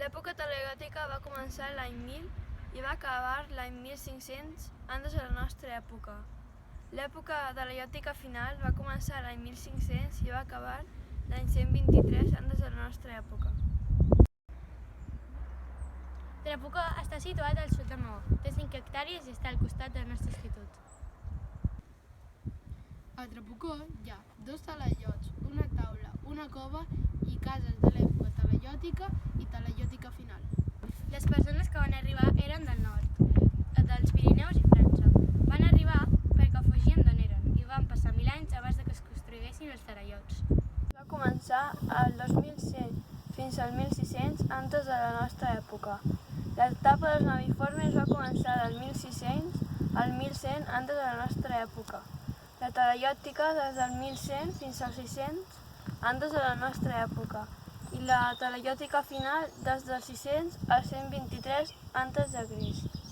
L'època talaiòtica va començar l'any 1000 i va acabar l'any 1500 antes de la nostra època. L'època talaiòtica final va començar l'any 1500 i va acabar l'any 123 antes de la nostra època. Trabucó està situat al sud de Maó, té 5 hectàrees i està al costat del nostre institut. A Trabucó hi ha 2 talaiots, una taula, una cova i cases de l'època talaiòtica i talaiòtica final. Les persones que van arribar eren del nord, dels Pirineus i França. Van arribar perquè fugien d'on eren i van passar 1000 anys abans que es construïssin els talaiots. Va començar al 2100 fins al 1600 antes de la nostra època. L'etapa dels naviformes va començar del 1600 al 1100 antes de la nostra època. La talaiòtica des del 1100 fins al 600 antes de la nostra època i la talaiòtica final des del 600 al 123 antes de Crist.